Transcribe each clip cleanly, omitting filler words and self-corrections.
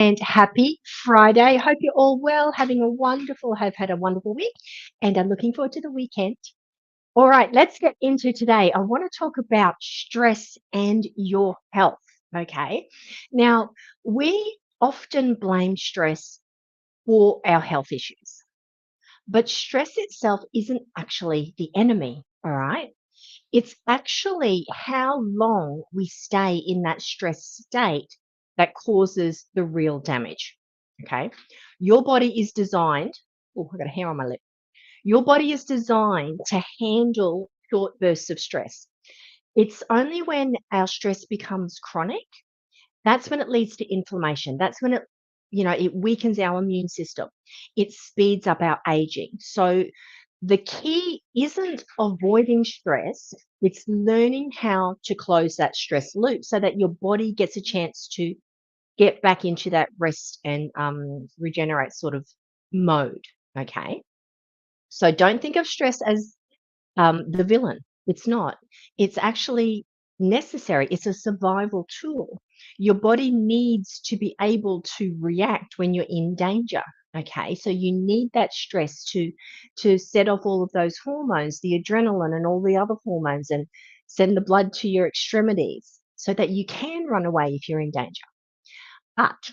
And happy Friday. Hope you're all well, have had a wonderful week, and I'm looking forward to the weekend. All right, let's get into today. I want to talk about stress and your health. Okay. Now, we often blame stress for our health issues, but stress itself isn't actually the enemy. All right. It's actually how long we stay in that stress state that causes the real damage. Okay. Your body is designed, oh, I got a hair on my lip. Your body is designed to handle short bursts of stress. It's only when our stress becomes chronic, that's when it leads to inflammation. That's when it weakens our immune system. It speeds up our aging. So the key isn't avoiding stress, it's learning how to close that stress loop so that your body gets a chance to get back into that rest and regenerate sort of mode. Okay. So don't think of stress as the villain. It's not. It's actually necessary. It's a survival tool. Your body needs to be able to react when you're in danger. Okay, so you need that stress to set off all of those hormones, the adrenaline and all the other hormones, and send the blood to your extremities so that you can run away if you're in danger. But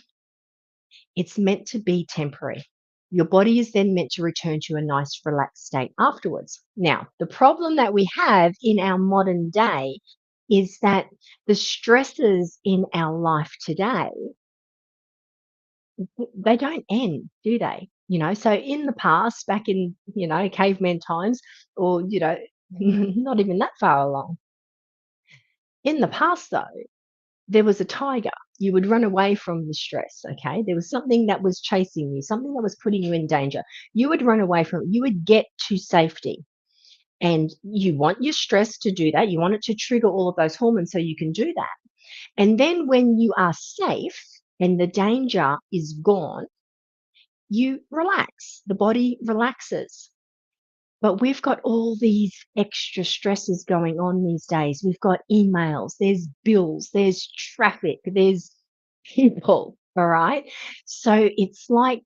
it's meant to be temporary. Your body is then meant to return to a nice, relaxed state afterwards. Now, the problem that we have in our modern day is that the stresses in our life today, they don't end, do they? So in the past, back in, caveman times, or, not even that far along, in the past, though, there was a tiger, you would run away from the stress, okay? There was something that was chasing you, something that was putting you in danger. You would run away from it. You would get to safety. And you want your stress to do that. You want it to trigger all of those hormones so you can do that. And then when you are safe and the danger is gone, you relax. The body relaxes. But we've got all these extra stresses going on these days. We've got emails, there's bills, there's traffic, there's people, all right? So it's like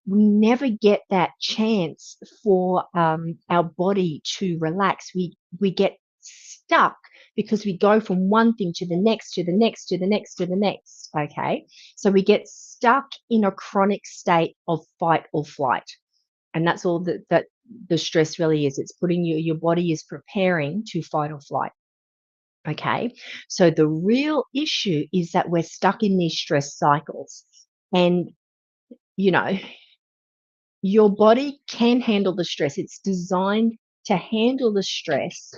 we never get that chance for our body to relax. We get stuck because we go from one thing to the next, to the next, to the next, to the next, okay? So we get stuck in a chronic state of fight or flight. And that's all that the stress really is. It's putting your body is preparing to fight or flight. Okay. So the real issue is that we're stuck in these stress cycles. And, you know, your body can handle the stress. It's designed to handle the stress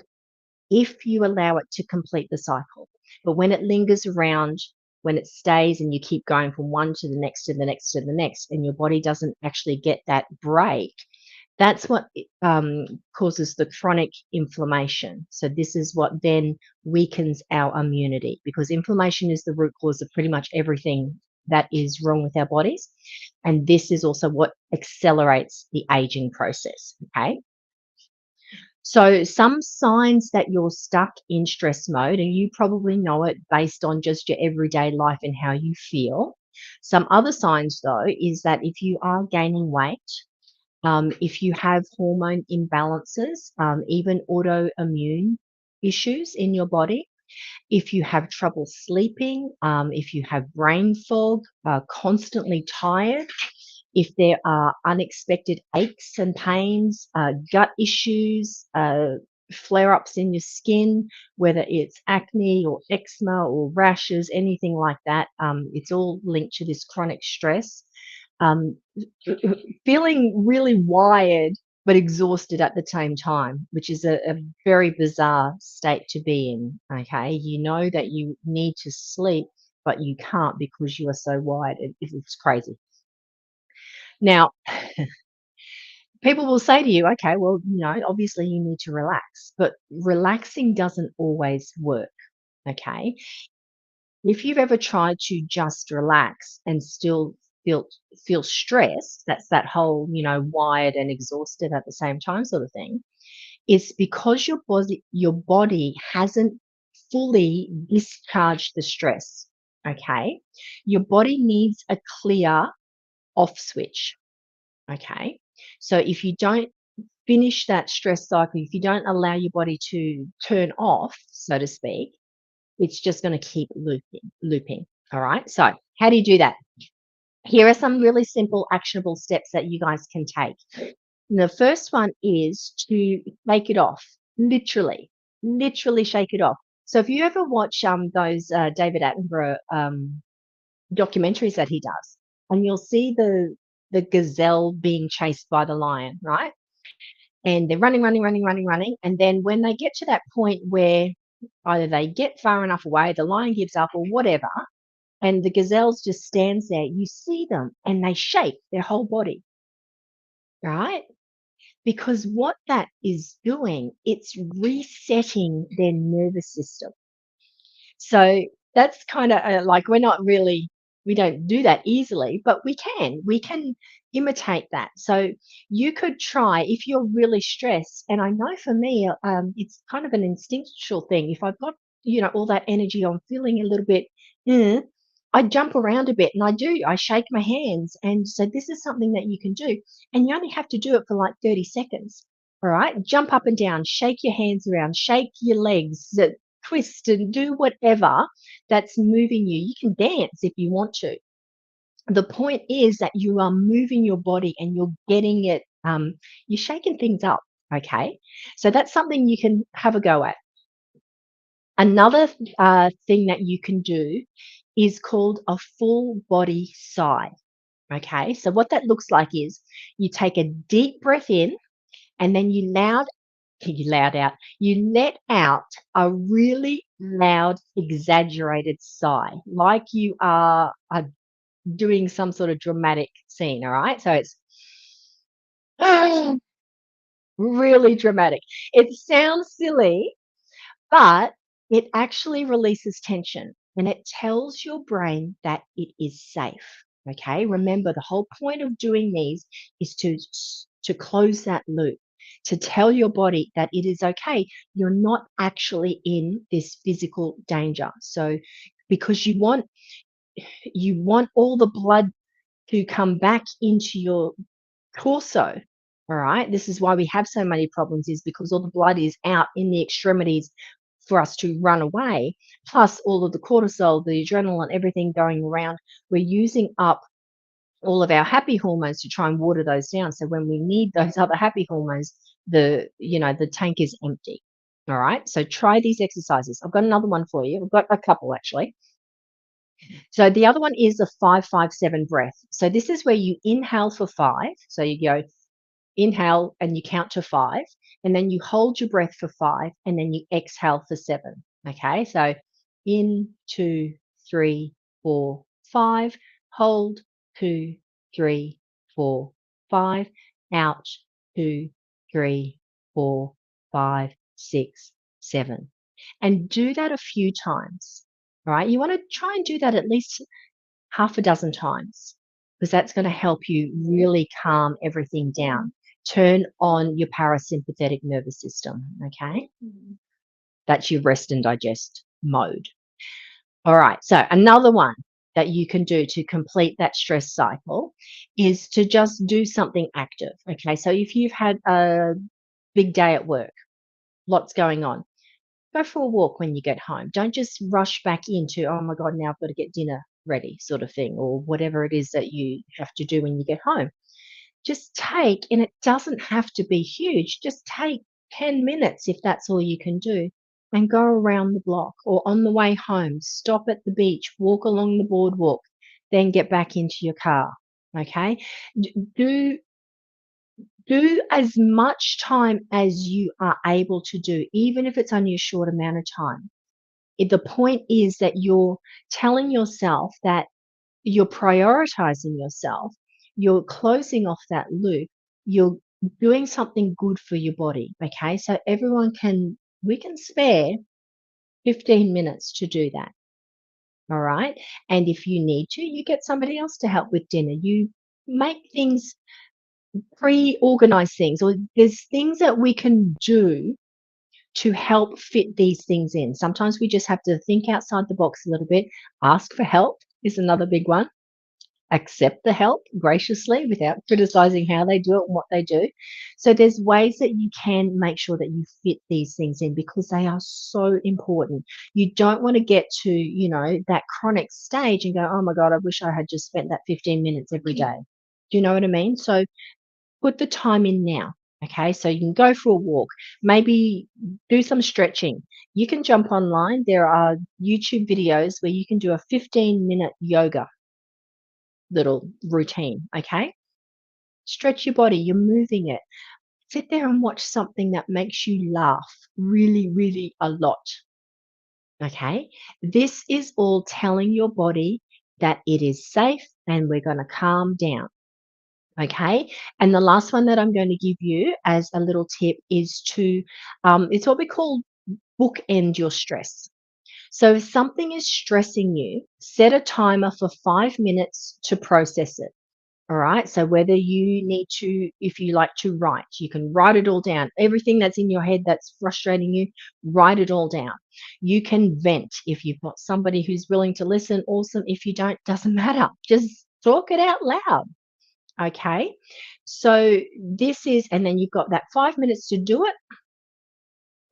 if you allow it to complete the cycle. But when it lingers around, when it stays and you keep going from one to the next, to the next, to the next, and your body doesn't actually get that break, that's what causes the chronic inflammation. So this is what then weakens our immunity, because inflammation is the root cause of pretty much everything that is wrong with our bodies. And this is also what accelerates the aging process. Okay. So some signs that you're stuck in stress mode, and you probably know it based on just your everyday life and how you feel. Some other signs, though, is that if you are gaining weight, if you have hormone imbalances, even autoimmune issues in your body, if you have trouble sleeping, if you have brain fog, constantly tired, if there are unexpected aches and pains, gut issues, flare ups in your skin, whether it's acne or eczema or rashes, anything like that, it's all linked to this chronic stress. Um, Feeling really wired but exhausted at the same time, which is a very bizarre state to be in. Okay. You know that you need to sleep, but you can't because you are so wired. It's crazy. Now, people will say to you, okay, well, obviously you need to relax, but relaxing doesn't always work. Okay. If you've ever tried to just relax and still feel feel stressed, that's that whole, wired and exhausted at the same time sort of thing, it's because your body hasn't fully discharged the stress. okay, your body needs a clear off switch, okay? So if you don't finish that stress cycle, if you don't allow your body to turn off, so to speak, it's just going to keep looping. All right. So, how do you do that? Here are some really simple, actionable steps that you guys can take. The first one is to shake it off, literally, literally shake it off. So, if you ever watch those David Attenborough documentaries that he does, and you'll see the gazelle being chased by the lion, right? And they're running, running, running, running, running. And then when they get to that point where either they get far enough away, the lion gives up, or whatever, and the gazelles just stands there, you see them and they shake their whole body, right? Because what that is doing, it's resetting their nervous system. So that's kind of like we're not really, we don't do that easily, but we can imitate that. So you could try if you're really stressed. And I know for me, it's kind of an instinctual thing. If I've got, all that energy, I'm feeling a little bit, eh, I jump around a bit and I shake my hands. And so this is something that you can do. And you only have to do it for like 30 seconds. All right. Jump up and down, shake your hands around, shake your legs, twist and do whatever that's moving you. You can dance if you want to. The point is that you are moving your body and you're getting it, you're shaking things up. Okay. So that's something you can have a go at. Another thing that you can do is called a full body sigh. Okay. So what that looks like is you take a deep breath in and then you let out a really loud, exaggerated sigh, like you are doing some sort of dramatic scene. All right. So it's really dramatic. It sounds silly, but it actually releases tension and it tells your brain that it is safe. Okay. Remember, the whole point of doing these is to close that loop, to tell your body that it is okay. You're not actually in this physical danger. So, because you want all the blood to come back into your torso. All right. This is why we have so many problems, is because all the blood is out in the extremities for us to run away, plus all of the cortisol, the adrenaline, everything going around. We're using up all of our happy hormones to try and water those down. So when we need those other happy hormones, the tank is empty. All right. So try these exercises. I've got another one for you. I've got a couple actually. So the other one is a 5-5-7 breath. So this is where you inhale for 5. So you go inhale and you count to 5, and then you hold your breath for 5, and then you exhale for 7. Okay, so in, 2, 3, 4, 5, hold, 2, 3, 4, 5, out, 2, 3, 4, 5, 6, 7. And do that a few times. All right, you want to try and do that at least half a dozen times, because that's going to help you really calm everything down. Turn on your parasympathetic nervous system. Okay. That's your rest and digest mode. All right. So, another one that you can do to complete that stress cycle is to just do something active. Okay. So, if you've had a big day at work, lots going on, go for a walk when you get home. Don't just rush back into, oh my God, now I've got to get dinner ready, sort of thing, or whatever it is that you have to do when you get home. Just take, and it doesn't have to be huge, just take 10 minutes if that's all you can do, and go around the block, or on the way home, stop at the beach, walk along the boardwalk, then get back into your car. Okay. Do as much time as you are able to do, even if it's only a short amount of time. The point is that you're telling yourself that you're prioritizing yourself, you're closing off that loop, you're doing something good for your body. Okay. So we can spare 15 minutes to do that. All right. And if you need to, you get somebody else to help with dinner. You make things, pre organize things, or there's things that we can do to help fit these things in. Sometimes we just have to think outside the box a little bit. Ask for help is another big one. Accept the help graciously without criticizing how they do it and what they do. So there's ways that you can make sure that you fit these things in because they are so important. You don't want to get to, that chronic stage and go, "Oh my God, I wish I had just spent that 15 minutes every day." Do you know what I mean? So put the time in now. Okay, so you can go for a walk, maybe do some stretching. You can jump online. There are YouTube videos where you can do a 15-minute yoga little routine. Okay, stretch your body, you're moving it. Sit there and watch something that makes you laugh really, really a lot. Okay, this is all telling your body that it is safe and we're going to calm down. Okay. And the last one that I'm going to give you as a little tip is it's what we call bookend your stress. So if something is stressing you, set a timer for 5 minutes to process it. All right. So whether you need to, if you like to write, you can write it all down. Everything that's in your head that's frustrating you, write it all down. You can vent if you've got somebody who's willing to listen. Awesome. If you don't, doesn't matter. Just talk it out loud. Okay. So this is, and then you've got that 5 minutes to do it.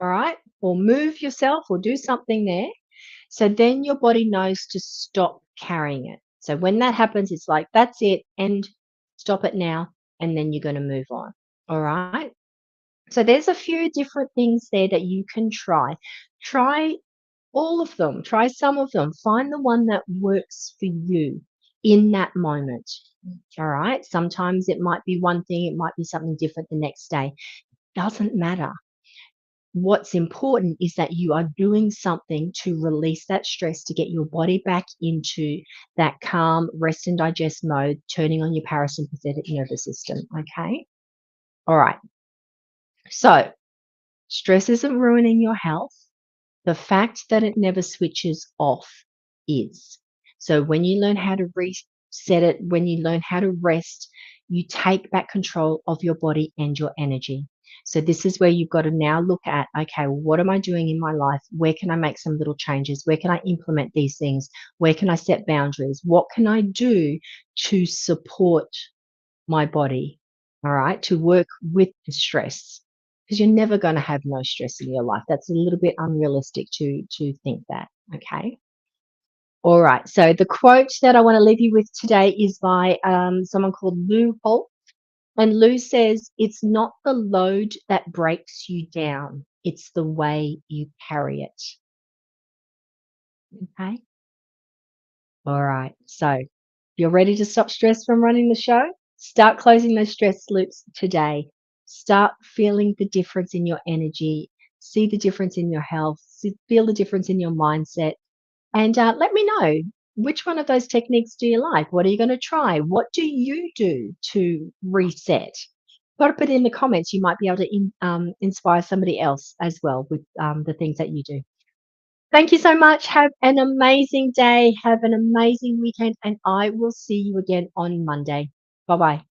All right. Or move yourself or do something there. So then your body knows to stop carrying it. So when that happens, it's like, that's it, and stop it now. And then you're going to move on. All right. So there's a few different things there that you can try. Try all of them, try some of them. Find the one that works for you in that moment. All right. Sometimes it might be one thing, it might be something different the next day. Doesn't matter. What's important is that you are doing something to release that stress to get your body back into that calm, rest and digest mode, turning on your parasympathetic nervous system. Okay. All right. So stress isn't ruining your health. The fact that it never switches off is. So when you learn how to reset it, when you learn how to rest, you take back control of your body and your energy. So this is where you've got to now look at, okay, what am I doing in my life? Where can I make some little changes? Where can I implement these things? Where can I set boundaries? What can I do to support my body, all right, to work with the stress? Because you're never going to have no stress in your life. That's a little bit unrealistic to think that. Okay. All right. So the quote that I want to leave you with today is by someone called Lou Holt. And Lou says, "It's not the load that breaks you down, it's the way you carry it." Okay. All right. So you're ready to stop stress from running the show? Start closing those stress loops today. Start feeling the difference in your energy, see the difference in your health, feel the difference in your mindset. And let me know, which one of those techniques do you like? What are you going to try? What do you do to reset? Put it in the comments. You might be able to inspire somebody else as well with the things that you do. Thank you so much. Have an amazing day. Have an amazing weekend, and I will see you again on Monday. Bye bye.